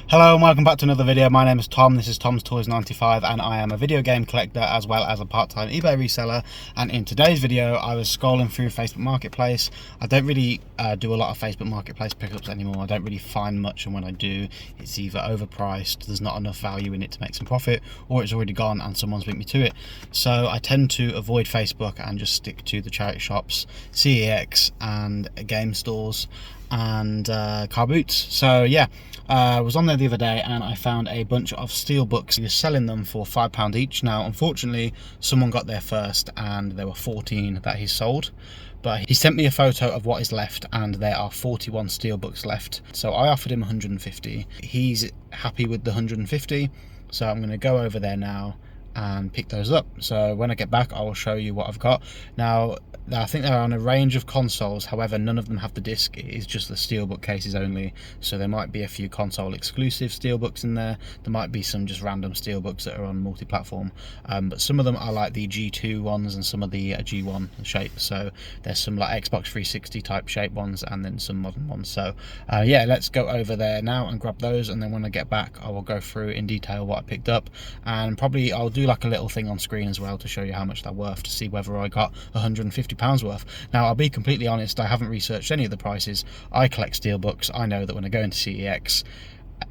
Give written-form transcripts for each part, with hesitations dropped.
Hello and welcome back to another video. My name is Tom, this is Tom's Toys 95 and I am a video game collector as well as a part-time eBay reseller. And in today's video I was scrolling through Facebook Marketplace. I don't really do a lot of Facebook Marketplace pickups anymore. I don't really find much, and when I do it's either overpriced, there's not enough value in it to make some profit, or it's already gone and someone's beat me to it. So I tend to avoid Facebook and just stick to the charity shops, CEX and game stores and car boots. So yeah, I was on there the other day and I found a bunch of SteelBooks. He was selling them for £5 each. Now unfortunately someone got there first and there were 14 that he sold, but he sent me a photo of what is left and there are 41 SteelBooks left. So I offered him 150. He's happy with the 150, so I'm going to go over there now and pick those up. So when I get back I will show you what I've got. Now I think they're on a range of consoles, however none of them have the disc. It is just the Steelbook cases only, so there might be a few console exclusive Steelbooks in there. There might be some just random Steelbooks that are on multi-platform, but some of them are like the G2 ones and some of the G1 shape. So there's some like Xbox 360 type shape ones and then some modern ones. So yeah, let's go over there now and grab those, and then when I get back I will go through in detail what I picked up, and probably I'll do like a little thing on screen as well to show you how much they're worth, to see whether I got £150 worth. Now I'll be completely honest, I haven't researched any of the prices. I collect Steelbooks. I know that when I go into CEX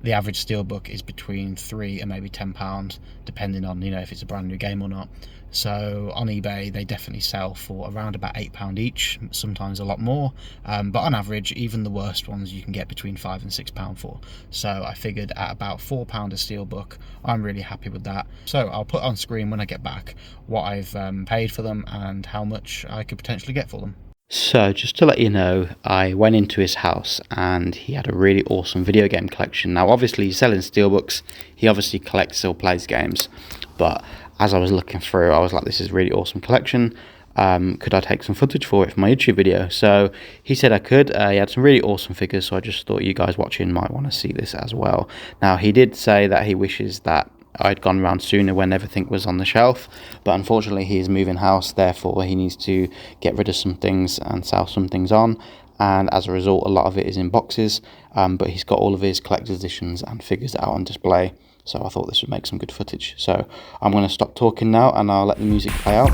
the average Steelbook is between £3 and maybe £10, depending on, you know, if it's a brand new game or not. So on eBay they definitely sell for around about £8 each, sometimes a lot more, but on average even the worst ones you can get between £5 and £6 for. So I figured at about £4 a Steelbook, I'm really happy with that. So I'll put on screen when I get back what I've paid for them and how much I could potentially get for them. So just to let you know, I went into his house and he had a really awesome video game collection. Now obviously he's selling Steelbooks, he obviously collects, still plays games, but as I was looking through I was like, this is a really awesome collection. Could I take some footage for it for my YouTube video? So he said I could. He had some really awesome figures, so I just thought you guys watching might want to see this as well. Now he did say that he wishes that I'd gone around sooner when everything was on the shelf, but unfortunately he is moving house, therefore he needs to get rid of some things and sell some things on, and as a result a lot of it is in boxes, but he's got all of his collector's editions and figures out on display, so I thought this would make some good footage. So I'm going to stop talking now and I'll let the music play out.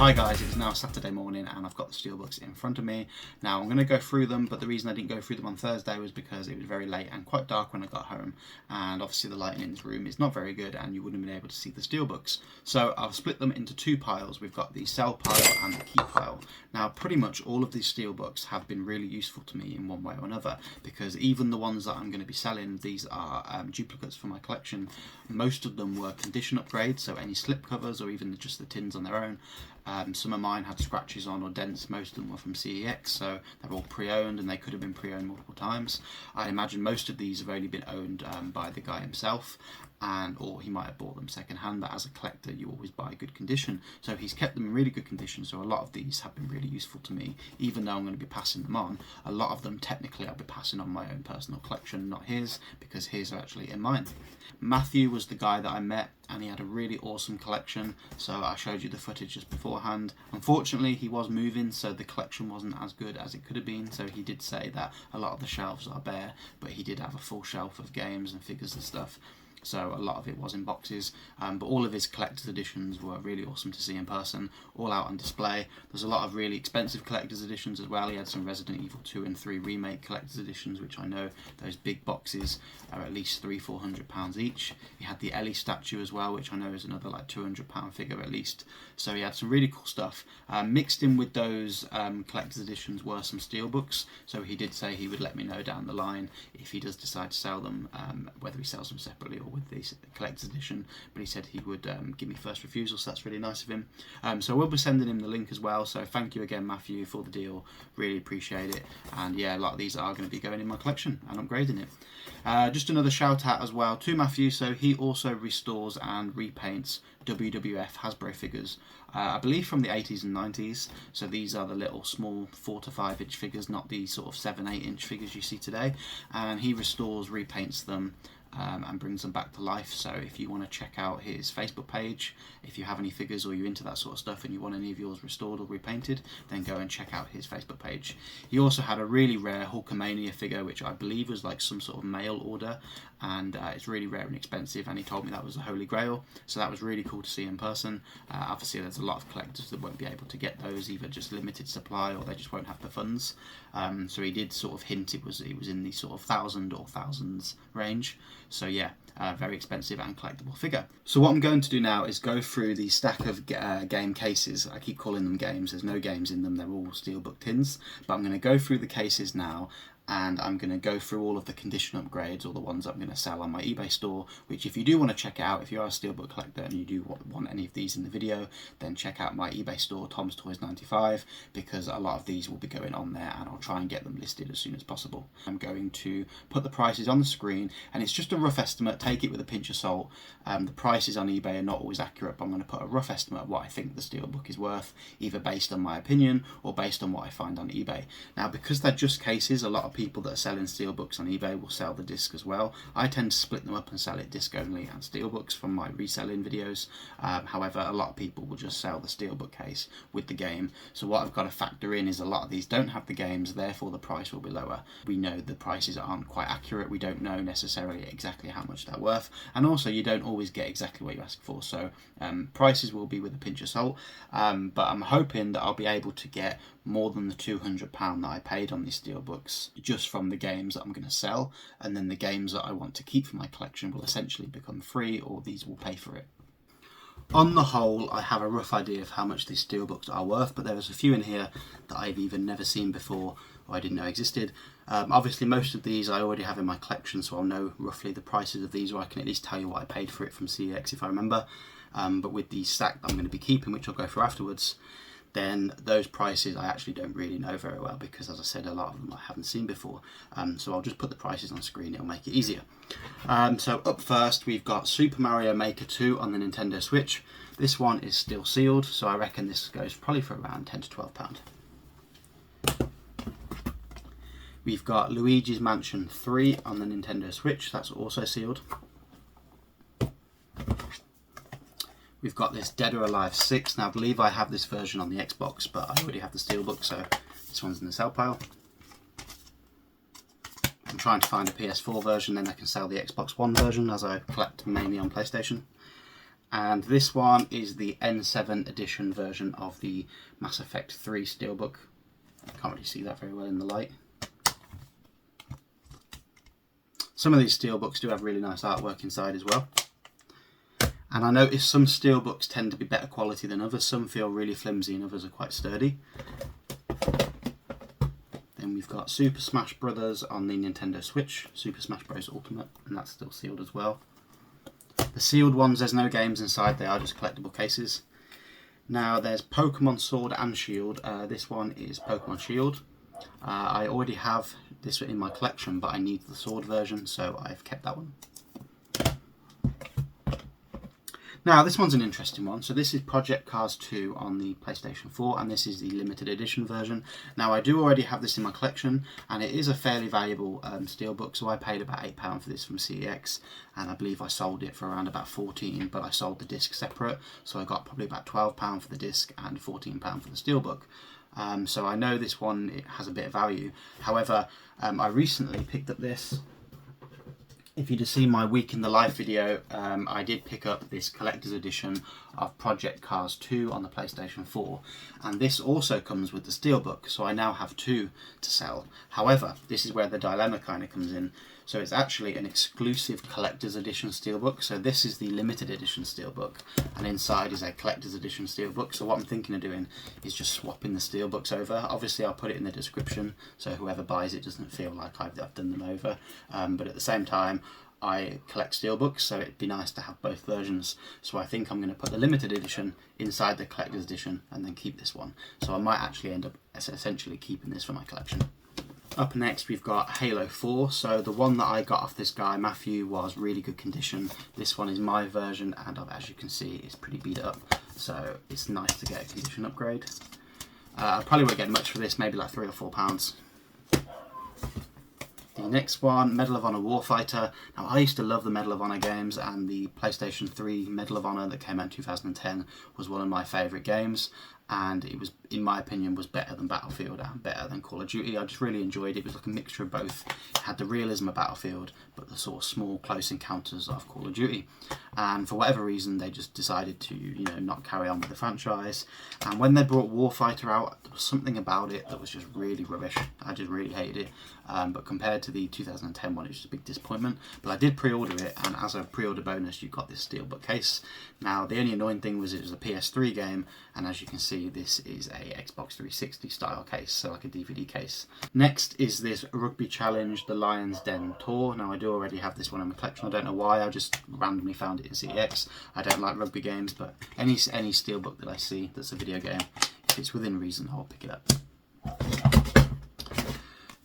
Hi guys, it is now Saturday morning and I've got the SteelBooks in front of me. Now I'm going to go through them, but the reason I didn't go through them on Thursday was because it was very late and quite dark when I got home, and obviously the lighting in this room is not very good and you wouldn't have been able to see the SteelBooks. So I've split them into two piles. We've got the sell pile and the keep pile. Now pretty much all of these SteelBooks have been really useful to me in one way or another, because even the ones that I'm going to be selling, these are duplicates for my collection. Most of them were condition upgrades, so any slip covers or even just the tins on their own. Some of mine had scratches on or dents. Most of them were from CEX, so they're all pre-owned and they could have been pre-owned multiple times. I imagine most of these have only been owned by the guy himself, or he might have bought them second hand, but as a collector you always buy good condition, so he's kept them in really good condition. So a lot of these have been really useful to me, even though I'm going to be passing them on. A lot of them technically I'll be passing on my own personal collection, not his, because his are actually in mine. Matthew was the guy that I met and he had a really awesome collection, so I showed you the footage just beforehand. Unfortunately he was moving, so the collection wasn't as good as it could have been, so he did say that a lot of the shelves are bare, but he did have a full shelf of games and figures and stuff. So a lot of it was in boxes, but all of his collector's editions were really awesome to see in person, all out on display. There's a lot of really expensive collector's editions as well. He had some Resident Evil 2 and 3 remake collector's editions, which I know those big boxes are at least £300-400 each. He had the Ellie statue as well, which I know is another like £200 figure at least. So he had some really cool stuff. Mixed in with those collector's editions were some SteelBooks, so he did say he would let me know down the line if he does decide to sell them, whether he sells them separately or with the collector's edition, but he said he would give me first refusal, so that's really nice of him. So we'll be sending him the link as well, so thank you again Matthew for the deal, really appreciate it. And yeah, a lot of these are going to be going in my collection and upgrading it. Just another shout out as well to Matthew, so he also restores and repaints WWF Hasbro figures, I believe from the 80s and 90s, so these are the little small 4 to 5 inch figures, not the sort of 7-8 inch figures you see today, and he restores, repaints them, and brings them back to life. So if you want to check out his Facebook page, if you have any figures or you're into that sort of stuff and you want any of yours restored or repainted, then go and check out his Facebook page. He also had a really rare Hulkamania figure, which I believe was like some sort of mail order, and it's really rare and expensive, and he told me that was the Holy Grail, so that was really cool to see in person. Obviously there's a lot of collectors that won't be able to get those, either just limited supply or they just won't have the funds. So he did sort of hint it was in the sort of thousand or thousands range. So yeah, very expensive and collectible figure. So what I'm going to do now is go through the stack of game cases. I keep calling them games, there's no games in them, they're all SteelBook tins, but I'm going to go through the cases now, and I'm going to go through all of the condition upgrades, or the ones I'm going to sell on my eBay store, which if you do want to check out, if you are a SteelBook collector and you do want any of these in the video, then check out my eBay store, Tom's Toys 95, because a lot of these will be going on there and I'll try and get them listed as soon as possible. I'm going to put the prices on the screen, and it's just a rough estimate, take it with a pinch of salt. The prices on eBay are not always accurate, but I'm going to put a rough estimate of what I think the SteelBook is worth, either based on my opinion or based on what I find on eBay. Now because they're just cases, a lot of people that are selling SteelBooks on eBay will sell the disc as well. I tend to split them up and sell it disc only and SteelBooks from my reselling videos. However, a lot of people will just sell the SteelBook case with the game. So what I've got to factor in is a lot of these don't have the games, therefore the price will be lower. We know the prices aren't quite accurate, we don't know necessarily exactly how much they're worth, and also you don't always get exactly what you ask for, so prices will be with a pinch of salt, but I'm hoping that I'll be able to get more than the £200 that I paid on these SteelBooks just from the games that I'm going to sell, and then the games that I want to keep for my collection will essentially become free, or these will pay for it. On the whole, I have a rough idea of how much these SteelBooks are worth, but there's a few in here that I've even never seen before or I didn't know existed. Obviously most of these I already have in my collection, so I'll know roughly the prices of these, or I can at least tell you what I paid for it from CEX if I remember. But with the stack that I'm going to be keeping, which I'll go through afterwards, then those prices I actually don't really know very well, because as I said, a lot of them I haven't seen before. So I'll just put the prices on screen, it'll make it easier. So up first we've got Super Mario Maker 2 on the Nintendo Switch. This one is still sealed, so I reckon this goes probably for around £10 to £12. We've got Luigi's Mansion 3 on the Nintendo Switch, that's also sealed. We've got this Dead or Alive 6. Now I believe I have this version on the Xbox, but I already have the SteelBook, so this one's in the sell pile. I'm trying to find a PS4 version, then I can sell the Xbox One version, as I collect mainly on PlayStation. And this one is the N7 edition version of the Mass Effect 3 Steelbook. I can't really see that very well in the light. Some of these Steelbooks do have really nice artwork inside as well. And I noticed some Steelbooks tend to be better quality than others. Some feel really flimsy and others are quite sturdy. Then we've got Super Smash Brothers on the Nintendo Switch, Super Smash Bros. Ultimate, and that's still sealed as well. The sealed ones, there's no games inside, they are just collectible cases. Now there's Pokemon Sword and Shield. This one is Pokemon Shield. I already have this in my collection, but I need the sword version, so I've kept that one. Now this one's an interesting one. So this is Project Cars 2 on the PlayStation 4, and this is the limited edition version. Now I do already have this in my collection, and it is a fairly valuable steelbook. So I paid about £8 for this from CEX, and I believe I sold it for around about 14, but I sold the disc separate, so I got probably about £12 for the disc and £14 for the steelbook. So I know this one, it has a bit of value. However, I recently picked up this. If you'd have seen my Week in the Life video, I did pick up this collector's edition of Project Cars 2 on the PlayStation 4, and this also comes with the steelbook, so I now have two to sell. However, this is where the dilemma kind of comes in. So it's actually an exclusive collector's edition steelbook. So this is the limited edition steelbook, and inside is a collector's edition steelbook. So what I'm thinking of doing is just swapping the steelbooks over. Obviously I'll put it in the description so whoever buys it doesn't feel like I've done them over, but at the same time I collect steelbooks, so it'd be nice to have both versions. So I think I'm going to put the limited edition inside the collector's edition and then keep this one. So I might actually end up essentially keeping this for my collection. Up next we've got Halo 4. So the one that I got off this guy Matthew was really good condition. This one is my version, and as you can see it's pretty beat up, so it's nice to get a condition upgrade. I probably won't get much for this, maybe like £3 or £4. The next one, Medal of Honor Warfighter. Now I used to love the Medal of Honor games, and the PlayStation 3 Medal of Honor that came out in 2010 was one of my favourite games, and it was, in my opinion, was better than Battlefield and better than Call of Duty. I just really enjoyed it. It was like a mixture of both. It had the realism of Battlefield, but the sort of small, close encounters of Call of Duty. And for whatever reason, they just decided to, not carry on with the franchise. And when they brought Warfighter out, there was something about it that was just really rubbish. I just really hated it. But compared to the 2010 one, it was just a big disappointment. But I did pre-order it, and as a pre-order bonus, you got this steelbook case. Now, the only annoying thing was it was a PS3 game, and as you can see, this is a Xbox 360 style case, so like a DVD case. Next is this Rugby Challenge, the Lion's Den Tour. Now, I do already have this one in my collection. I don't know why, I just randomly found it in CEX. I don't like rugby games, but any steelbook that I see that's a video game, if it's within reason, I'll pick it up.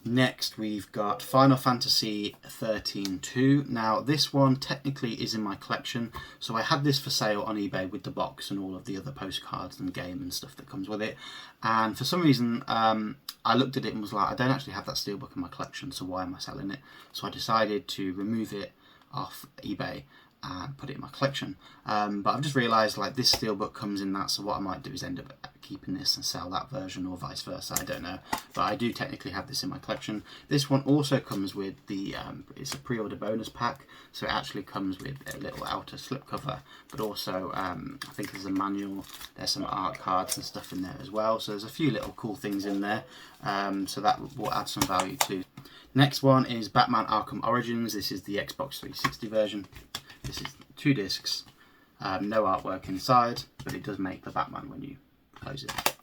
Next we've got Final Fantasy 13-2. Now this one technically is in my collection, so I had this for sale on eBay with the box and all of the other postcards and game and stuff that comes with it, and for some reason I looked at it and was like, I don't actually have that steelbook in my collection, so why am I selling it? So I decided to remove it off eBay and put it in my collection, but I've just realised like this steelbook comes in that, so what I might do is end up keeping this and sell that version, or vice versa, I don't know, but I do technically have this in my collection. This one also comes with the it's a pre-order bonus pack, so it actually comes with a little outer slipcover, but also I think there's a manual, there's some art cards and stuff in there as well, so there's a few little cool things in there, so that will add some value too. Next one is Batman Arkham Origins. This is the Xbox 360 version. This is 2 discs, no artwork inside, but it does make the Batman when you close it.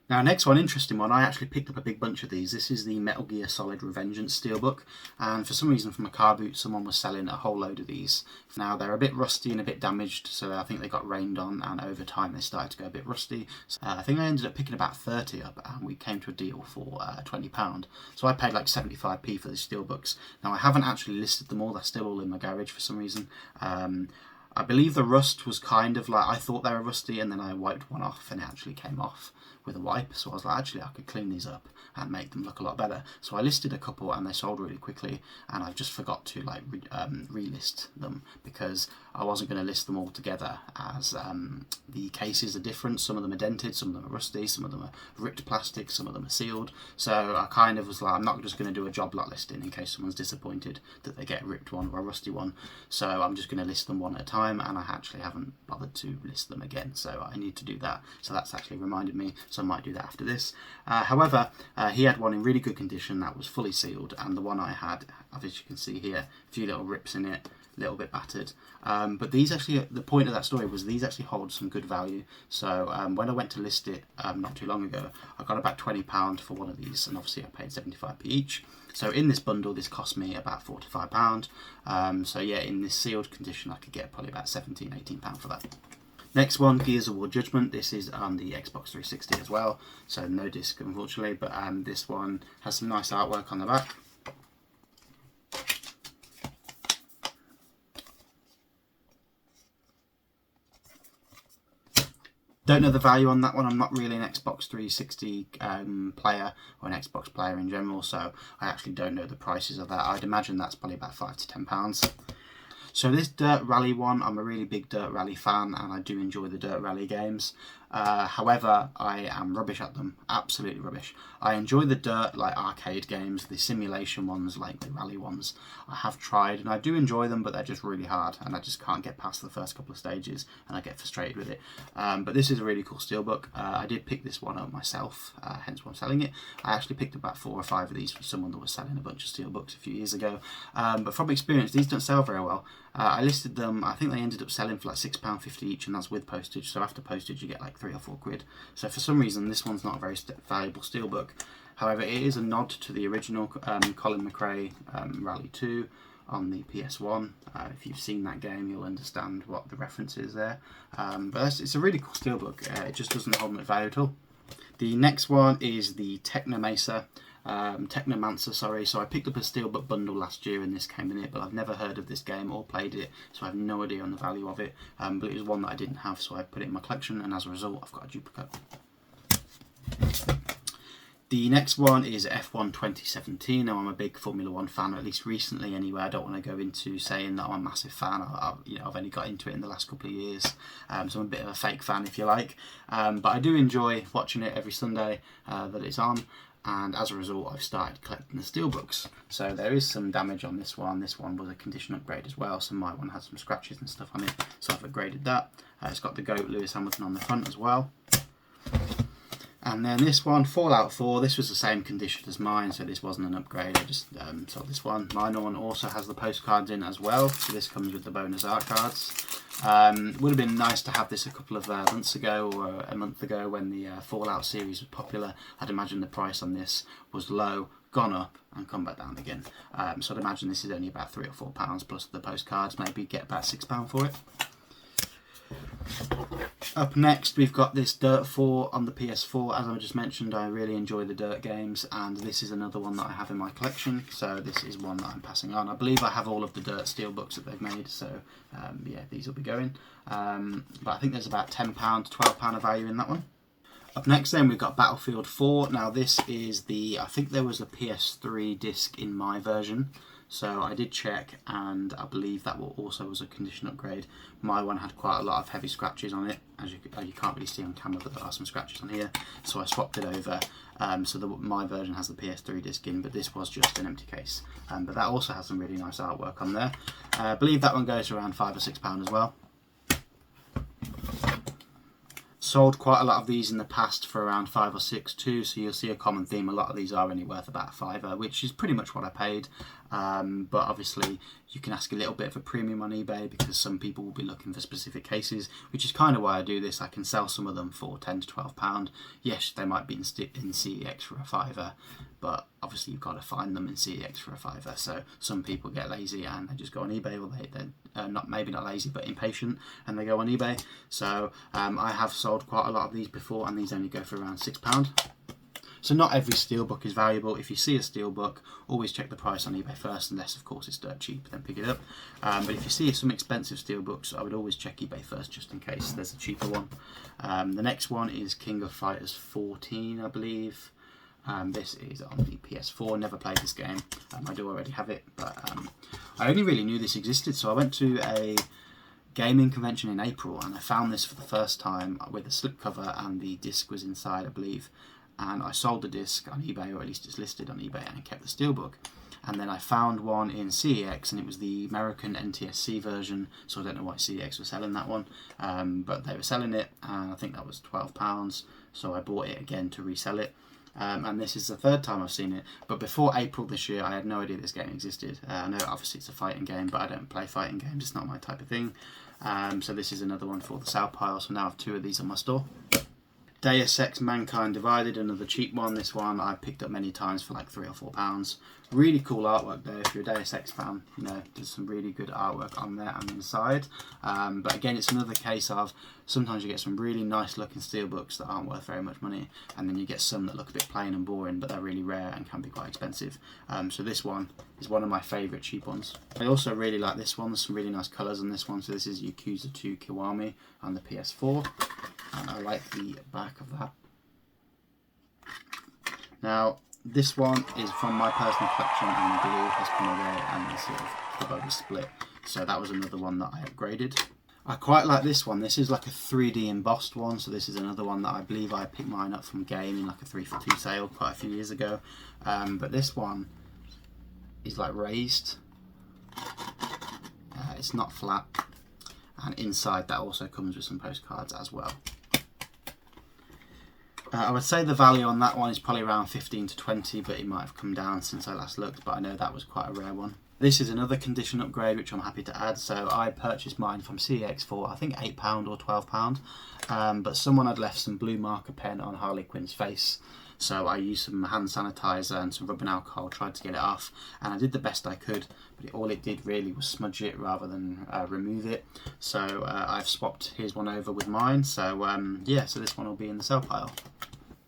Now next one, interesting one, I actually picked up a big bunch of these. This is the Metal Gear Solid Revengeance steelbook, and for some reason from a car boot someone was selling a whole load of these. Now they're a bit rusty and a bit damaged, so I think they got rained on, and over time they started to go a bit rusty. So, I think I ended up picking about 30 up, and we came to a deal for £20. So I paid like 75p for these steelbooks. Now I haven't actually listed them all, they're still all in my garage for some reason. I believe the rust was kind of like, I thought they were rusty, and then I wiped one off and it actually came off with a wipe, so I was like, actually I could clean these up and make them look a lot better. So I listed a couple and they sold really quickly, and I just forgot to like relist them because I wasn't going to list them all together, as the cases are different. Some of them are dented, some of them are rusty, some of them are ripped plastic, some of them are sealed. So I kind of was like, I'm not just going to do a job lot listing in case someone's disappointed that they get a ripped one or a rusty one, so I'm just going to list them one at a time. time, and I actually haven't bothered to list them again, so I need to do that. So that's actually reminded me, so I might do that after this. However, he had one in really good condition that was fully sealed, and the one I had, as you can see here, a few little rips in it, a little bit battered. But these actually, the point of that story was these actually hold some good value. So when I went to list it not too long ago, I got about £20 for one of these, and obviously I paid 75p each. So in this bundle, this cost me about £45. So yeah, in this sealed condition, I could get probably about £17, £18 for that. Next one, Gears of War Judgment. This is on the Xbox 360 as well, so no disc unfortunately, but this one has some nice artwork on the back. Don't know the value on that one. I'm not really an Xbox 360 player or an Xbox player in general, so I actually don't know the prices of that. I'd imagine that's probably about £5 to £10. So this Dirt Rally one, I'm a really big Dirt Rally fan, and I do enjoy the Dirt Rally games. However, I am rubbish at them, absolutely rubbish. I enjoy the Dirt like arcade games, the simulation ones like the rally ones. I have tried and I do enjoy them, but they're just really hard and I just can't get past the first couple of stages and I get frustrated with it. But this is a really cool steelbook. I did pick this one up myself, hence why I'm selling it. I actually picked about 4 or 5 of these from someone that was selling a bunch of steelbooks a few years ago. But from experience, these don't sell very well. I listed them, I think they ended up selling for like £6.50 each, and that's with postage, so after postage you get like 3 or 4 quid. So for some reason this one's not a very valuable steelbook. However, it is a nod to the original Colin McRae Rally 2 on the PS1. If you've seen that game, you'll understand what the reference is there. But it's a really cool steelbook. It just doesn't hold much value at all. The next one is the Technomancer, sorry. So I picked up a steelbook bundle last year and this came in it, but I've never heard of this game or played it, so I have no idea on the value of it. But it was one that I didn't have, so I put it in my collection, and as a result I've got a duplicate. The next one is F1 2017. Now, I'm a big Formula 1 fan, or at least recently anyway. I don't want to go into saying that I'm a massive fan. I've only got into it in the last couple of years, so I'm a bit of a fake fan, if you like. But I do enjoy watching it every Sunday that it's on, and as a result I've started collecting the steelbooks. So there is some damage on this one. This one was a condition upgrade as well, so my one has some scratches and stuff on it, so I've upgraded that. It's got the GOAT Lewis Hamilton on the front as well. And then this one, Fallout 4, this was the same condition as mine, so this wasn't an upgrade. I just sold this one. My one also has the postcards in as well, so this comes with the bonus art cards. Would have been nice to have this a couple of months ago, or a month ago, when the Fallout series was popular. I'd imagine the price on this was low, gone up, and come back down again. So I'd imagine this is only about £3 or £4 plus the postcards, maybe get about £6 for it. Up next we've got this Dirt 4 on the PS4. As I just mentioned, I really enjoy the Dirt games, and this is another one that I have in my collection, so this is one that I'm passing on. I believe I have all of the Dirt steelbooks that they've made, so yeah, these will be going. But I think there's about £10 to £12 of value in that one. Up next then we've got Battlefield 4. Now this is I think there was a PS3 disc in my version, so I did check, and I believe that also was a condition upgrade. My one had quite a lot of heavy scratches on it, as you can't really see on camera, but there are some scratches on here, so I swapped it over. So my version has the PS3 disc in, but this was just an empty case. But that also has some really nice artwork on there. I believe that one goes for around £5 or £6 as well. Sold quite a lot of these in the past for around 5 or 6 too, so you'll see a common theme. A lot of these are only worth about £5, which is pretty much what I paid. But obviously you can ask a little bit of a premium on eBay, because some people will be looking for specific cases, which is kind of why I do this. I can sell some of them for £10 to £12. Yes, they might be in CEX for a £5, but obviously you've got to find them in CEX for a £5. So some people get lazy and they just go on eBay, or they're maybe not lazy but impatient, and they go on eBay. So I have sold quite a lot of these before, and these only go for around £6. So not every steelbook is valuable. If you see a steelbook, always check the price on eBay first, unless of course it's dirt cheap, then pick it up. But if you see some expensive steelbooks, I would always check eBay first, just in case there's a cheaper one. The next one is King of Fighters 14, I believe. This is on the PS4. Never played this game. I do already have it, but I only really knew this existed, so I went to a gaming convention in April and I found this for the first time with a slipcover, and the disc was inside, I believe. And I sold the disc on eBay, or at least it's listed on eBay, and kept the steelbook. and then I found one in CEX, and it was the American NTSC version, so I don't know why CEX was selling that one, but they were selling it, and I think that was £12, so I bought it again to resell it. And this is the third time I've seen it, but before April this year I had no idea this game existed. I know obviously it's a fighting game, but I don't play fighting games, it's not my type of thing. So this is another one for the sale pile, so now I have 2 of these on my store. Deus Ex Mankind Divided, another cheap one. This one I picked up many times for like £3 or £4. Really cool artwork though. If you're a Deus Ex fan, you know, there's some really good artwork on there and inside. But again, it's another case of sometimes you get some really nice looking steelbooks that aren't worth very much money, and then you get some that look a bit plain and boring, but they're really rare and can be quite expensive. So this one is one of my favourite cheap ones. I also really like this one. There's some really nice colours on this one. So this is Yakuza 2 Kiwami on the PS4. And I like the back of that. Now, this one is from my personal collection, and the glue has come away and the sort of cover was split. So that was another one that I upgraded. I quite like this one. This is like a 3D embossed one, so this is another one that I believe I picked mine up from Game in like a 3 for 2 sale quite a few years ago. But this one is like raised. It's not flat. And inside that also comes with some postcards as well. I would say the value on that one is probably around 15 to 20, but it might have come down since I last looked, but I know that was quite a rare one. This is another condition upgrade which I'm happy to add. So I purchased mine from CEX for I think £8 or £12, but someone had left some blue marker pen on Harley Quinn's face. So I used some hand sanitizer and some rubbing alcohol, tried to get it off, and I did the best I could, but all it did really was smudge it rather than remove it. So I've swapped his one over with mine, so yeah, so this one will be in the sale pile.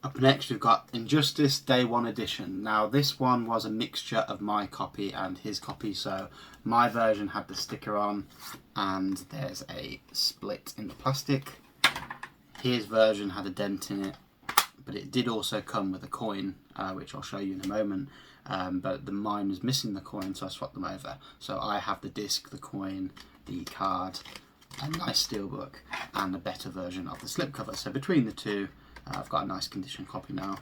Up next we've got Injustice Day 1 Edition. Now this one was a mixture of my copy and his copy, so my version had the sticker on and there's a split in the plastic. His version had a dent in it, but it did also come with a coin, which I'll show you in a moment, but mine was missing the coin, so I swapped them over. So I have the disc, the coin, the card, a nice steelbook, and a better version of the slipcover. So between the two, I've got a nice condition copy now.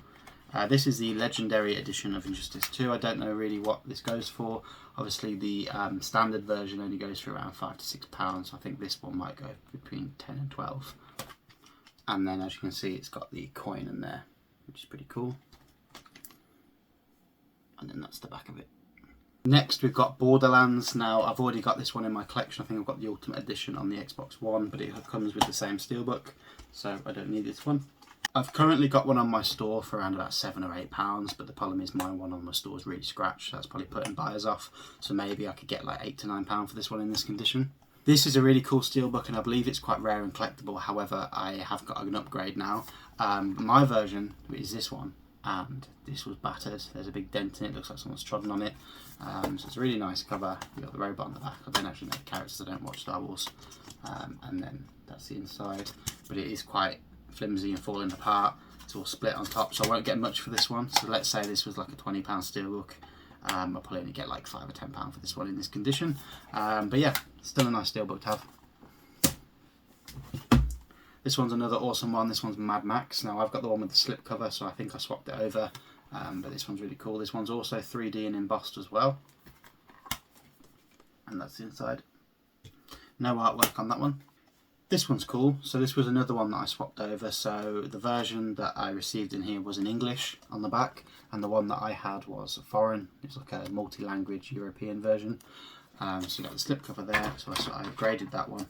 This is the Legendary Edition of Injustice 2. I don't know really what this goes for. Obviously the standard version only goes for around £5 to £6, so I think this one might go between 10 and 12. And then as you can see, it's got the coin in there, which is pretty cool. And then that's the back of it. Next we've got Borderlands. Now I've already got this one in my collection. I think I've got the Ultimate Edition on the Xbox One, but it comes with the same steelbook, so I don't need this one. I've currently got one on my store for around about £7 or £8, but the problem is my one on my store is really scratched. That's probably putting buyers off, so maybe I could get like £8 to £9 for this one in this condition. This is a really cool steelbook, and I believe it's quite rare and collectible. However, I have got an upgrade now. My version is this one, and this was battered. There's a big dent in it. Looks like someone's trodden on it. So it's a really nice cover. You've got the robot on the back. I don't actually know the characters. I don't watch Star Wars. And then that's the inside. But it is quite flimsy and falling apart. It's all split on top, so I won't get much for this one. So let's say this was like a £20 steelbook. I'll probably only get like £5 or £10 for this one in this condition. But yeah, still a nice steelbook to have. This one's another awesome one. This one's Mad Max. Now I've got the one with the slip cover, so I think I swapped it over. But this one's really cool. This one's also 3D and embossed as well. And that's the inside. No artwork on that one. This one's cool. So this was another one that I swapped over. So the version that I received in here was in English on the back, and the one that I had was foreign. It's like a multi-language European version. So you got the slipcover there. So I upgraded that one,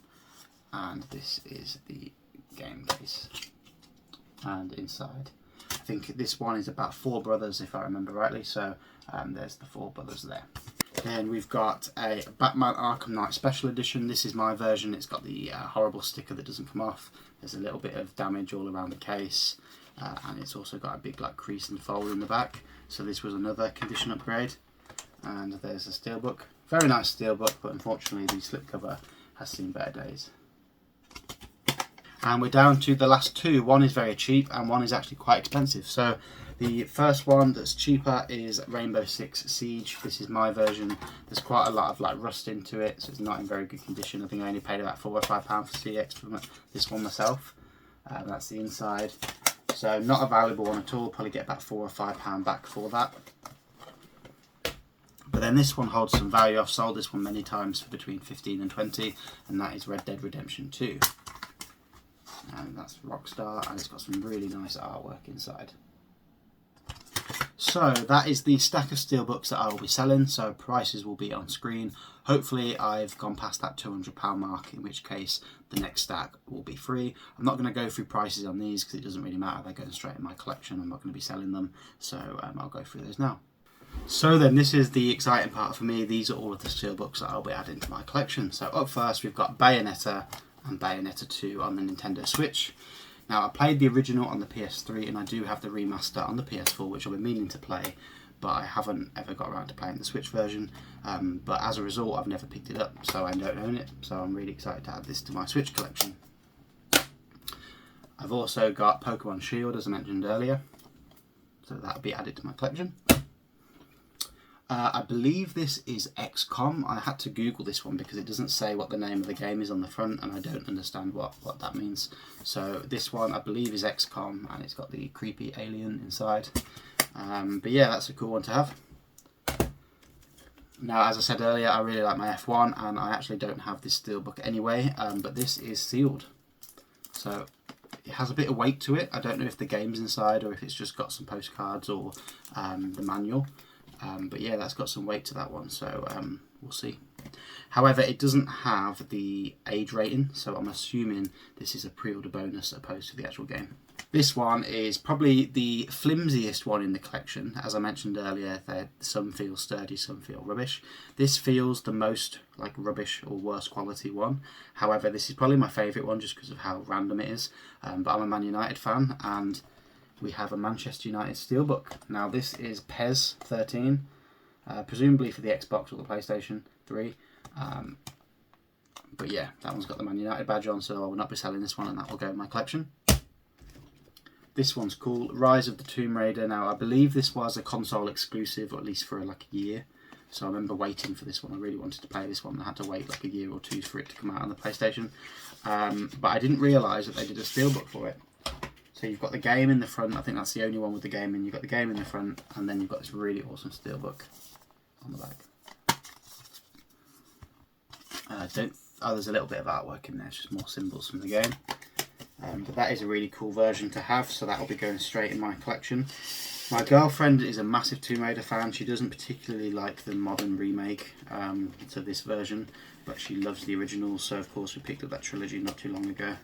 and this is the game case. And inside, I think this one is about 4 brothers, if I remember rightly. So there's the 4 brothers there. Then we've got a Batman Arkham Knight Special Edition. This is my version. It's got the horrible sticker that doesn't come off. There's a little bit of damage all around the case, and it's also got a big like crease and fold in the back. So this was another condition upgrade. And there's a steelbook. Very nice steelbook, but unfortunately the slipcover has seen better days. And we're down to the last 2. One is very cheap and one is actually quite expensive. So the first one that's cheaper is Rainbow Six Siege. This is my version. There's quite a lot of like rust into it, so it's not in very good condition. I think I only paid about £4 or £5 for CX for this one myself. That's the inside. So not a valuable one at all. Probably get about £4 or £5 back for that. But then this one holds some value. I've sold this one many times for between 15 and 20, and that is Red Dead Redemption 2. And that's Rockstar, and it's got some really nice artwork inside. So that is the stack of SteelBooks that I will be selling, so prices will be on screen. Hopefully I've gone past that £200 mark, in which case the next stack will be free. I'm not going to go through prices on these because it doesn't really matter, they're going straight in my collection. I'm not going to be selling them, so I'll go through those now. So then, this is the exciting part for me. These are all of the SteelBooks that I'll be adding to my collection. So up first we've got Bayonetta and Bayonetta 2 on the Nintendo Switch. Now, I played the original on the PS3 and I do have the remaster on the PS4, which I've been meaning to play, but I haven't ever got around to playing the Switch version. But as a result, I've never picked it up, so I don't own it. So I'm really excited to add this to my Switch collection. I've also got Pokemon Shield, as I mentioned earlier, so that'll be added to my collection. I believe this is XCOM. I had to Google this one because it doesn't say what the name of the game is on the front, and I don't understand what that means. So this one I believe is XCOM, and it's got the creepy alien inside. But yeah, that's a cool one to have. Now, as I said earlier, I really like my F1, and I actually don't have this SteelBook anyway, but this is sealed. So it has a bit of weight to it. I don't know if the game's inside or if it's just got some postcards or the manual. But yeah, that's got some weight to that one, so we'll see. However, it doesn't have the age rating, so I'm assuming this is a pre-order bonus opposed to the actual game. This one is probably the flimsiest one in the collection. As I mentioned earlier, some feel sturdy, some feel rubbish. This feels the most like rubbish or worst quality one. However, this is probably my favourite one just because of how random it is. But I'm a Man United fan, and we have a Manchester United SteelBook. Now this is PES 13, presumably for the Xbox or the PlayStation 3. But yeah, that one's got the Man United badge on, so I will not be selling this one, and that will go in my collection. This one's cool, Rise of the Tomb Raider. Now I believe this was a console exclusive, or at least for like a year. So I remember waiting for this one. I really wanted to play this one. I had to wait like a year or two for it to come out on the PlayStation. But I didn't realise that they did a SteelBook for it. So you've got the game in the front. I think that's the only one with the game in. You've got the game in the front, and then you've got this really awesome SteelBook on the back. There's a little bit of artwork in there. It's just more symbols from the game. But that is a really cool version to have, so that will be going straight in my collection. My girlfriend is a massive Tomb Raider fan. She doesn't particularly like the modern remake to this version, but she loves the original, so of course we picked up that trilogy not too long ago.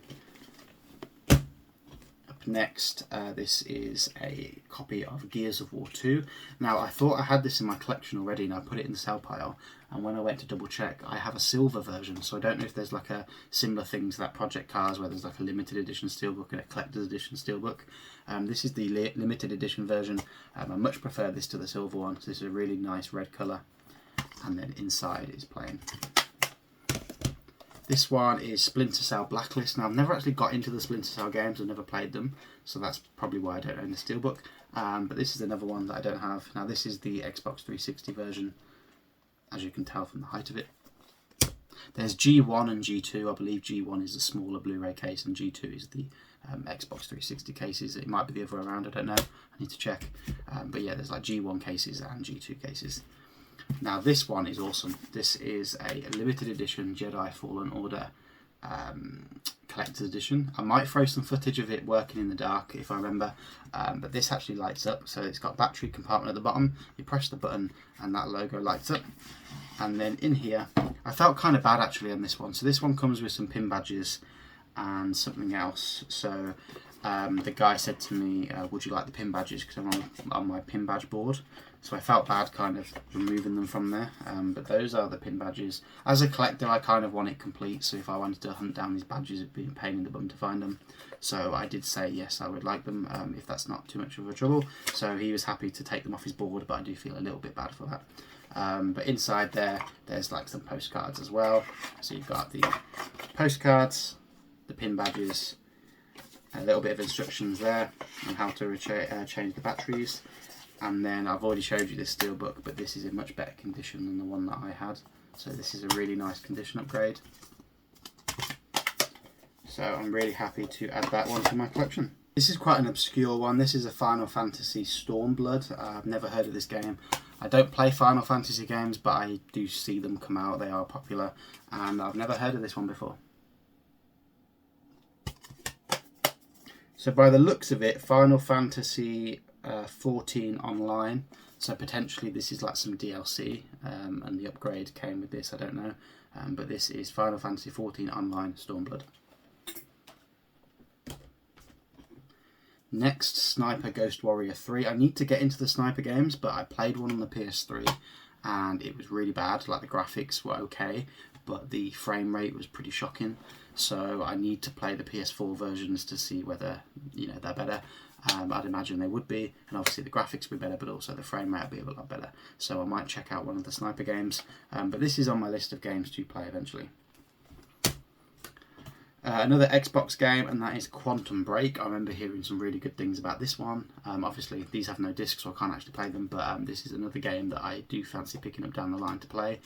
Next, this is a copy of Gears of War 2. Now, I thought I had this in my collection already, and I put it in the sell pile, and when I went to double check, I have a silver version, so I don't know if there's like a similar thing to that Project Cars where there's like a limited edition steelbook and a collector's edition steelbook. This is the limited edition version. I much prefer this to the silver one, so this is a really nice red colour, and then inside is plain. This one is Splinter Cell Blacklist. Now, I've never actually got into the Splinter Cell games. I've never played them, so that's probably why I don't own the SteelBook. But this is another one that I don't have. Now, this is the Xbox 360 version, as you can tell from the height of it. There's G1 and G2. I believe G1 is the smaller Blu-ray case, and G2 is the Xbox 360 cases. It might be the other way around, I don't know. I need to check. But yeah, there's like G1 cases and G2 cases. Now this one is awesome. This is a limited edition Jedi Fallen Order collector's edition. I might throw some footage of it working in the dark if I remember, but this actually lights up. So it's got a battery compartment at the bottom. You press the button and that logo lights up. And then in here, I felt kind of bad actually on this one. So this one comes with some pin badges and something else. So the guy said to me, would you like the pin badges, because I'm on my pin badge board. So I felt bad kind of removing them from there, but those are the pin badges. As a collector, I kind of want it complete, so if I wanted to hunt down these badges, it'd be a pain in the bum to find them. So I did say yes, I would like them, if that's not too much of a trouble. So he was happy to take them off his board, but I do feel a little bit bad for that. But inside there's like some postcards as well. So you've got the postcards, the pin badges, a little bit of instructions there on how to change the batteries. And then I've already showed you this SteelBook, but this is in much better condition than the one that I had. So this is a really nice condition upgrade. So I'm really happy to add that one to my collection. This is quite an obscure one. This is a Final Fantasy Stormblood. I've never heard of this game. I don't play Final Fantasy games, but I do see them come out. They are popular, and I've never heard of this one before. So by the looks of it, Final Fantasy 14 online. So potentially this is like some DLC, and the upgrade came with this, I don't know. But this is Final Fantasy 14 online Stormblood. Next, Sniper Ghost Warrior 3. I need to get into the sniper games, but I played one on the PS3 and it was really bad. Like, the graphics were okay, but the frame rate was pretty shocking. So I need to play the PS4 versions to see whether, you know, they're better. I'd imagine they would be, and obviously the graphics would be better, but also the frame rate would be a lot better. So I might check out one of the sniper games, but this is on my list of games to play eventually. Another Xbox game, and that is Quantum Break. I remember hearing some really good things about this one. Obviously these have no discs, so I can't actually play them, but this is another game that I do fancy picking up down the line to play.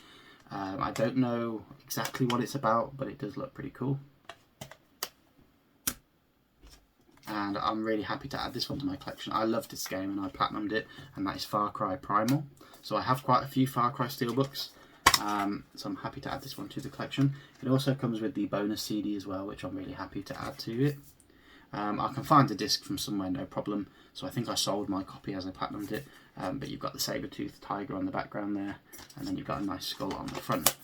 I don't know exactly what it's about, but it does look pretty cool. And I'm really happy to add this one to my collection. I loved this game and I platinumed it, and that is Far Cry Primal. So I have quite a few Far Cry Steelbooks, so I'm happy to add this one to the collection. It also comes with the bonus CD as well, which I'm really happy to add to it. I can find the disc from somewhere, no problem. So I think I sold my copy as I platinumed it, but you've got the saber-toothed tiger on the background there, and then you've got a nice skull on the front.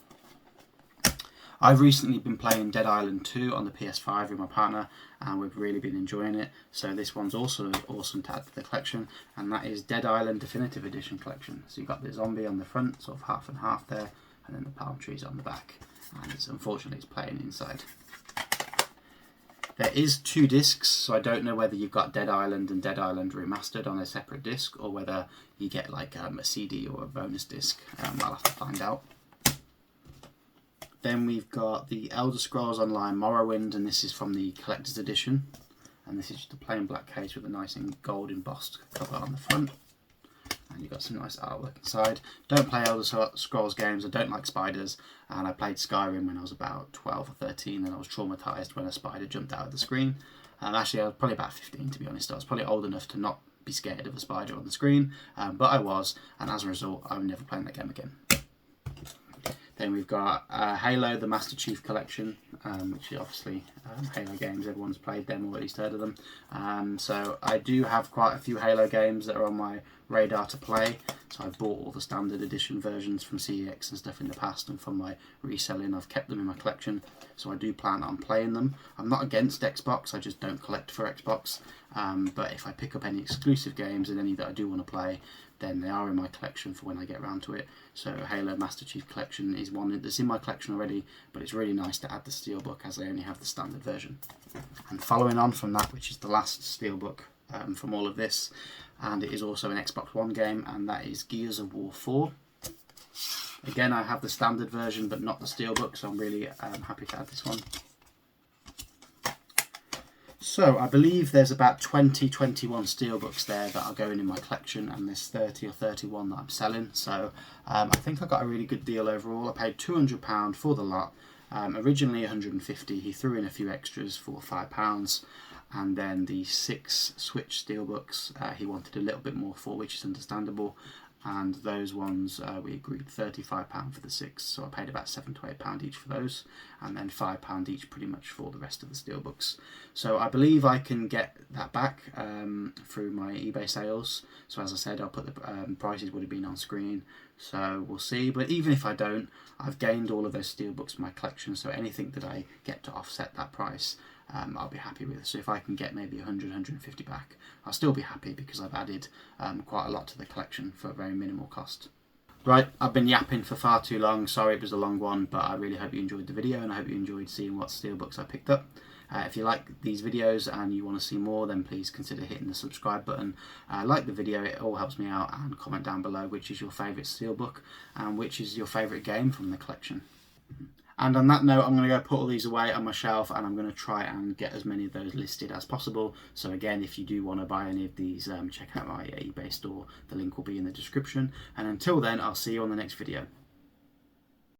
I've recently been playing Dead Island 2 on the PS5 with my partner, and we've really been enjoying it. So this one's also awesome to add to the collection, and that is Dead Island Definitive Edition Collection. So you've got the zombie on the front, sort of half and half there, and then the palm trees on the back. And unfortunately it's playing inside. There is 2 discs, so I don't know whether you've got Dead Island and Dead Island Remastered on a separate disc, or whether you get like a CD or a bonus disc. I'll have to find out. Then we've got the Elder Scrolls Online Morrowind, and this is from the Collector's Edition. And this is just a plain black case with a nice gold embossed cover on the front. And you've got some nice artwork inside. Don't play Elder Scrolls games, I don't like spiders. And I played Skyrim when I was about 12 or 13, and I was traumatised when a spider jumped out of the screen. Actually, I was probably about 15, to be honest. I was probably old enough to not be scared of a spider on the screen, but I was, and as a result, I'm never playing that game again. Then we've got Halo, the Master Chief Collection, which is obviously Halo games. Everyone's played them or at least heard of them. So I do have quite a few Halo games that are on my radar to play. So I've bought all the standard edition versions from CEX and stuff in the past, and from my reselling I've kept them in my collection. So I do plan on playing them. I'm not against Xbox, I just don't collect for Xbox. But if I pick up any exclusive games and any that I do want to play, then they are in my collection for when I get around to it. So Halo Master Chief Collection is one that's in my collection already, but it's really nice to add the Steelbook as I only have the standard version. And following on from that, which is the last Steelbook from all of this, and it is also an Xbox One game, and that is Gears of War 4. Again, I have the standard version but not the Steelbook, so I'm really happy to add this one. So I believe there's about 21 Steelbooks there that are going in my collection, and there's 30 or 31 that I'm selling. So I think I got a really good deal overall. I paid £200 for the lot. Originally £150, he threw in a few extras for £5, and then the 6 Switch Steelbooks he wanted a little bit more for, which is understandable. And those ones we agreed £35 for the 6, so I paid about £7 to £8 each for those, and then £5 each pretty much for the rest of the Steelbooks. So I believe I can get that back through my eBay sales. So as I said, I'll put the prices would have been on screen, so we'll see. But even if I don't, I've gained all of those Steelbooks in my collection, so anything that I get to offset that price, I'll be happy with. So if I can get maybe 100, 150 back, I'll still be happy because I've added quite a lot to the collection for a very minimal cost. Right, I've been yapping for far too long. Sorry it was a long one, but I really hope you enjoyed the video, and I hope you enjoyed seeing what Steelbooks I picked up. If you like these videos and you want to see more, then please consider hitting the subscribe button. Like the video, it all helps me out, and comment down below which is your favourite Steelbook and which is your favourite game from the collection. And on that note, I'm going to go put all these away on my shelf, and I'm going to try and get as many of those listed as possible. So again, if you do want to buy any of these, check out my eBay store. The link will be in the description. And until then, I'll see you on the next video.